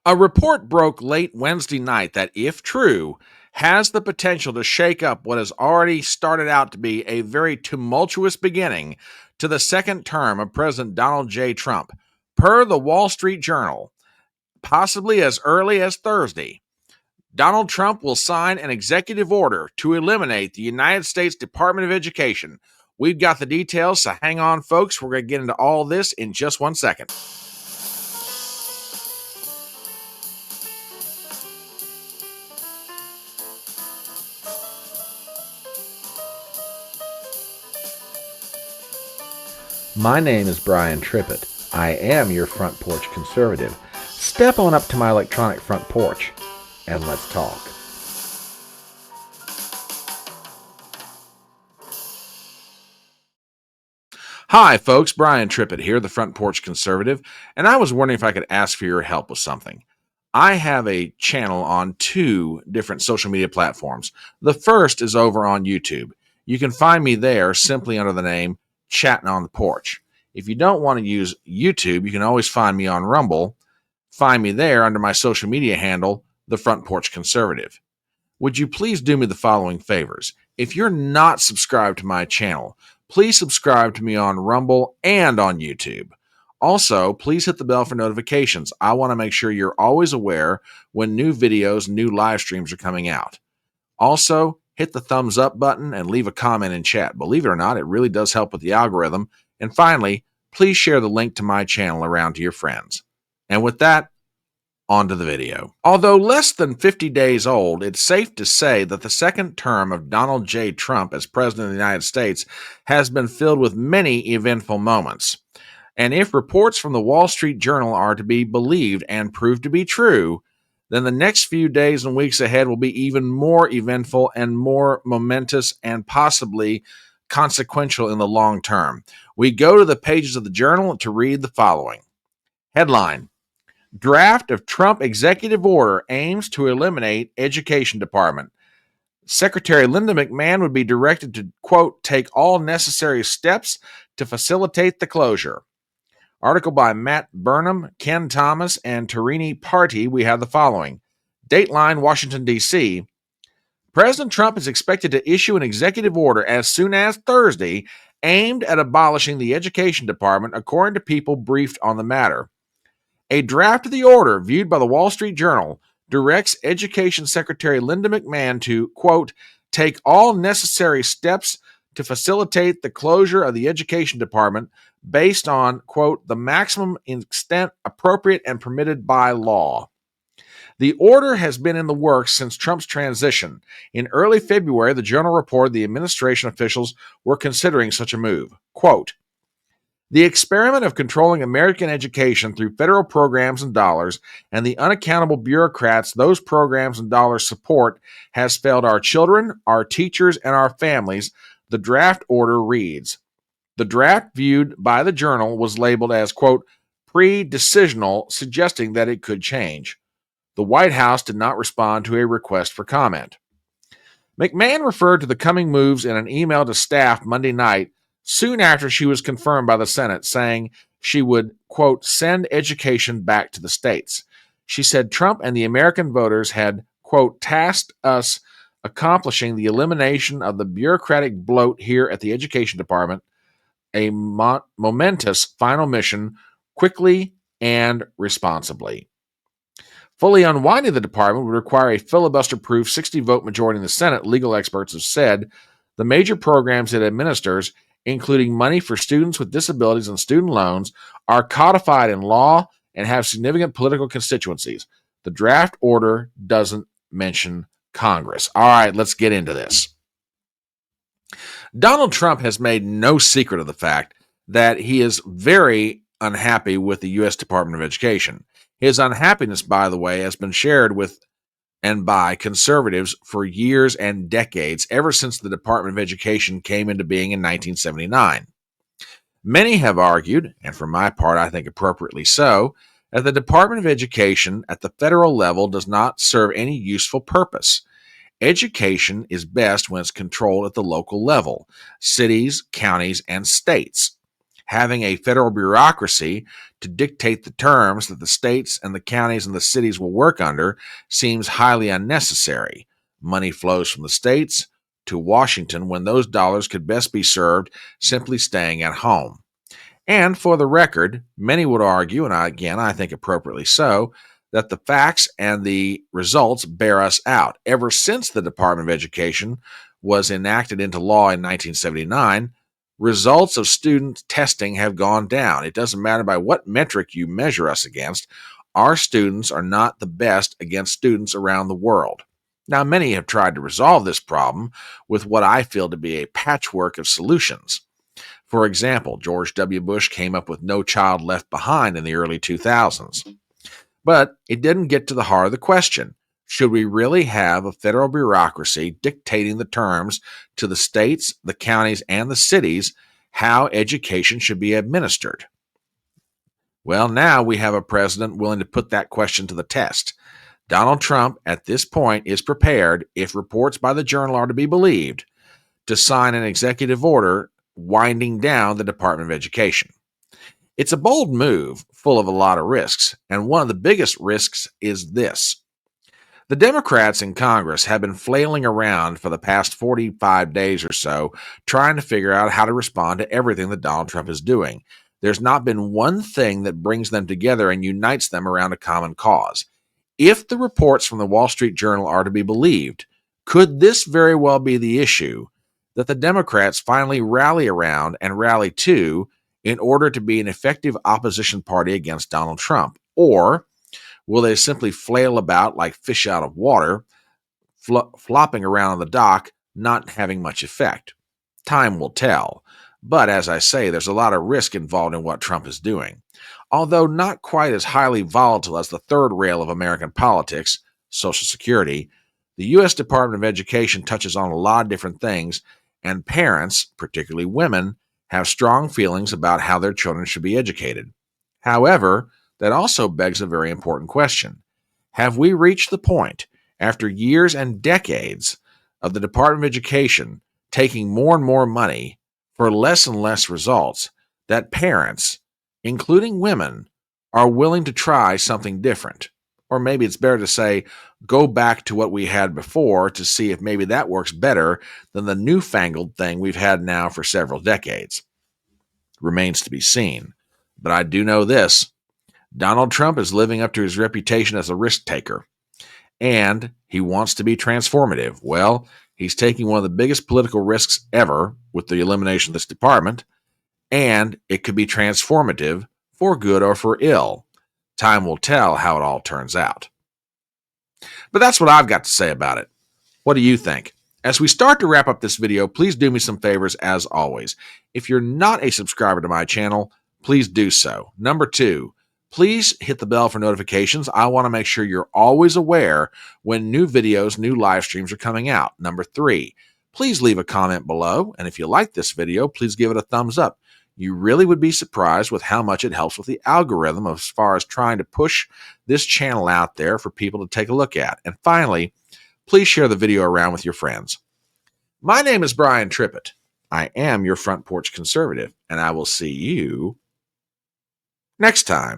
A report broke late Wednesday night that, if true, has the potential to shake up what has already started out to be a very tumultuous beginning to the second term of President Donald J. Trump. Per the Wall Street Journal, possibly as early as Thursday, Donald Trump will sign an executive order to eliminate the United States Department of Education. We've got the details, so hang on, folks. We're going to get into all this in just 1 second. My name is Brian Trippett. I am your front porch conservative. Step on up to my electronic front porch and let's talk. Hi, folks. Brian Trippett here, the front porch conservative, and I was wondering if I could ask for your help with something. I have a channel on 2 different social media platforms. The first is over on YouTube. You can find me there simply under the name Chatting on the Porch. If you don't want to use YouTube, you can always find me on Rumble. Find me there under my social media handle, The Front Porch Conservative. Would you please do me the following favors? If you're not subscribed to my channel, please subscribe to me on Rumble and on YouTube. Also, please hit the bell for notifications. I want to make sure you're always aware when new videos, new live streams are coming out. Also, hit the thumbs up button and leave a comment in chat. Believe it or not, it really does help with the algorithm. And finally, please share the link to my channel around to your friends. And with that, on to the video. Although less than 50 days old, it's safe to say that the second term of Donald J. Trump as President of the United States has been filled with many eventful moments. And if reports from the Wall Street Journal are to be believed and proved to be true, then the next few days and weeks ahead will be even more eventful and more momentous and possibly consequential in the long term. We go to the pages of the Journal to read the following. Headline: Draft of Trump Executive Order aims to eliminate Education Department. Secretary Linda McMahon would be directed to, quote, take all necessary steps to facilitate the closure. Article by Matt Burnham, Ken Thomas, and Tarini Party. We have the following. Dateline, Washington, D.C. President Trump is expected to issue an executive order as soon as Thursday aimed at abolishing the Education Department, according to people briefed on the matter. A draft of the order, viewed by the Wall Street Journal, directs Education Secretary Linda McMahon to, quote, take all necessary steps to facilitate the closure of the Education Department based on, quote, the maximum extent appropriate and permitted by law. The order has been in the works since Trump's transition. In early February, the Journal reported the administration officials were considering such a move. Quote, the experiment of controlling American education through federal programs and dollars and the unaccountable bureaucrats those programs and dollars support has failed our children, our teachers, and our families, the draft order reads. The draft viewed by the Journal was labeled as, quote, pre-decisional, suggesting that it could change. The White House did not respond to a request for comment. McMahon referred to the coming moves in an email to staff Monday night, soon after she was confirmed by the Senate, saying she would, quote, send education back to the states. She said Trump and the American voters had, quote, tasked us accomplishing the elimination of the bureaucratic bloat here at the Education Department, a momentous final mission, quickly and responsibly. Fully unwinding the department would require a filibuster-proof 60-vote majority in the Senate, legal experts have said. The major programs it administers, including money for students with disabilities and student loans, are codified in law and have significant political constituencies. The draft order doesn't mention Congress. All right, let's get into this. Donald Trump has made no secret of the fact that he is very unhappy with the U.S. Department of Education. His unhappiness, by the way, has been shared with and by conservatives for years and decades, ever since the Department of Education came into being in 1979. Many have argued, and for my part I think appropriately so, that the Department of Education at the federal level does not serve any useful purpose. Education is best when it's controlled at the local level, cities, counties, and states. Having a federal bureaucracy to dictate the terms that the states and the counties and the cities will work under seems highly unnecessary. Money flows from the states to Washington when those dollars could best be served simply staying at home. And for the record, many would argue, and I think appropriately so, that the facts and the results bear us out. Ever since the Department of Education was enacted into law in 1979, results of student testing have gone down. It doesn't matter by what metric you measure us against, our students are not the best against students around the world. Now, many have tried to resolve this problem with what I feel to be a patchwork of solutions. For example, George W. Bush came up with No Child Left Behind in the early 2000s. But it didn't get to the heart of the question. Should we really have a federal bureaucracy dictating the terms to the states, the counties, and the cities how education should be administered? Well, now we have a president willing to put that question to the test. Donald Trump, at this point, is prepared, if reports by the Journal are to be believed, to sign an executive order winding down the Department of Education. It's a bold move, full of a lot of risks, and one of the biggest risks is this. The Democrats in Congress have been flailing around for the past 45 days or so, trying to figure out how to respond to everything that Donald Trump is doing. There's not been one thing that brings them together and unites them around a common cause. If the reports from the Wall Street Journal are to be believed, could this very well be the issue that the Democrats finally rally around and rally to in order to be an effective opposition party against Donald Trump? Or will they simply flail about like fish out of water, flopping around on the dock, not having much effect? Time will tell. But as I say, there's a lot of risk involved in what Trump is doing. Although not quite as highly volatile as the third rail of American politics, Social Security, the U.S. Department of Education touches on a lot of different things, and parents, particularly women, have strong feelings about how their children should be educated. However, that also begs a very important question. Have we reached the point, after years and decades of the Department of Education taking more and more money for less and less results, that parents, including women, are willing to try something different? Or maybe it's better to say, go back to what we had before to see if maybe that works better than the newfangled thing we've had now for several decades. Remains to be seen. But I do know this. Donald Trump is living up to his reputation as a risk taker, and he wants to be transformative. Well, he's taking one of the biggest political risks ever with the elimination of this department, and it could be transformative for good or for ill. Time will tell how it all turns out. But that's what I've got to say about it. What do you think? As we start to wrap up this video, please do me some favors as always. If you're not a subscriber to my channel, please do so. Number 2, please hit the bell for notifications. I want to make sure you're always aware when new videos, new live streams are coming out. Number 3, please leave a comment below. And if you like this video, please give it a thumbs up. You really would be surprised with how much it helps with the algorithm as far as trying to push this channel out there for people to take a look at. And finally, please share the video around with your friends. My name is Brian Trippett. I am your Front Porch Conservative, and I will see you next time.